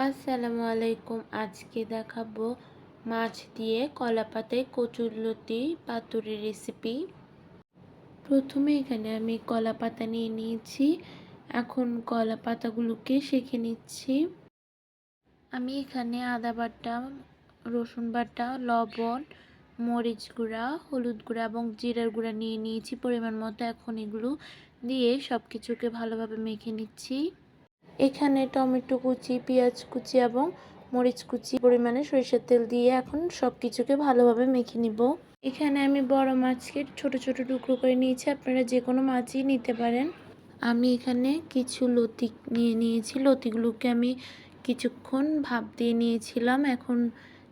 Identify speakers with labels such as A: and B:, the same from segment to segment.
A: আসসালামু আলাইকুম। আজকে দেখাবো মাছ দিয়ে কলা পাতায় কচুরলতি পাতুরি রেসিপি। প্রথমে এখানে আমি কলা পাতা নিয়ে নিয়েছি। এখন কলা পাতাগুলোকে সেঁকে নিচ্ছি। আমি এখানে আদা বাটা, রসুন বাটা, লবণ, মরিচ গুঁড়া, হলুদ গুঁড়া এবং জিরার গুঁড়া নিয়ে নিয়েছি পরিমাণ মতো। এখন এগুলো দিয়ে সব কিছুকে ভালোভাবে মেখে নিচ্ছি। এখানে টমেটো কুচি, পেঁয়াজ কুচি এবং মরিচ কুচি পরিমাণে সরিষার তেল দিয়ে এখন সব কিছুকে ভালোভাবে মেখে নিব। এখানে আমি বড় মাছকে ছোট ছোট টুকরো করে নিয়েছি, আপনারা যে কোনো মাছই নিতে পারেন। আমি এখানে কিছু লতি নিয়ে নিয়েছি। লতিগুলোকে আমি কিছুক্ষণ ভাপ দিয়ে নিয়েছিলাম। এখন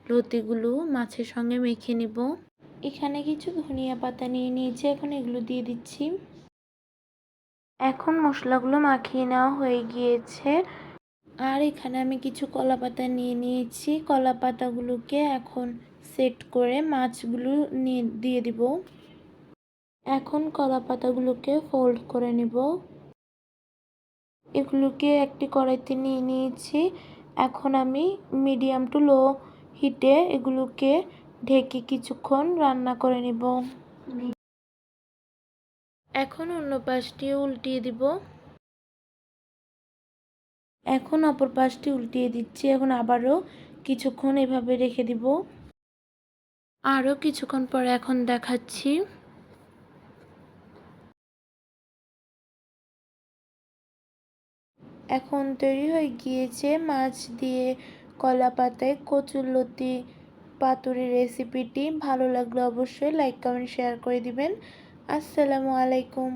A: লতিগুলো মাছের সঙ্গে মেখে নিব। এখানে কিছু ধনিয়া পাতা নিয়ে নিয়েছি, এখন এগুলো দিয়ে দিচ্ছি। এখন মশলাগুলো মাখিয়ে নেওয়া হয়ে গিয়েছে। আর এখানে আমি কিছু কলা পাতা নিয়ে নিয়েছি। কলা পাতাগুলোকে এখন সেট করে মাছগুলো দিয়ে দিব। এখন কলা পাতাগুলোকে ফোল্ড করে নিব। এগুলোকে একটি কড়াইতে নিয়ে নিয়েছি। এখন আমি মিডিয়াম টু লো হিটে এগুলোকে ঢেকে কিছুক্ষণ রান্না করে নিব। এখন অন্য পাশটি উল্টিয়ে দিব। এখন অপর পাশটি উল্টিয়ে দিচ্ছি। এখন আবারও কিছুক্ষণ এভাবে রেখে দিব। আরও কিছুক্ষণ পরে এখন দেখাচ্ছি। এখন তৈরি হয়ে গিয়েছে মাছ দিয়ে কলা পাতায় কচুরলতি পাতুরি রেসিপিটি। ভালো লাগলে অবশ্যই লাইক, কমেন্ট, শেয়ার করে দিবেন। আসসালামু আলাইকুম।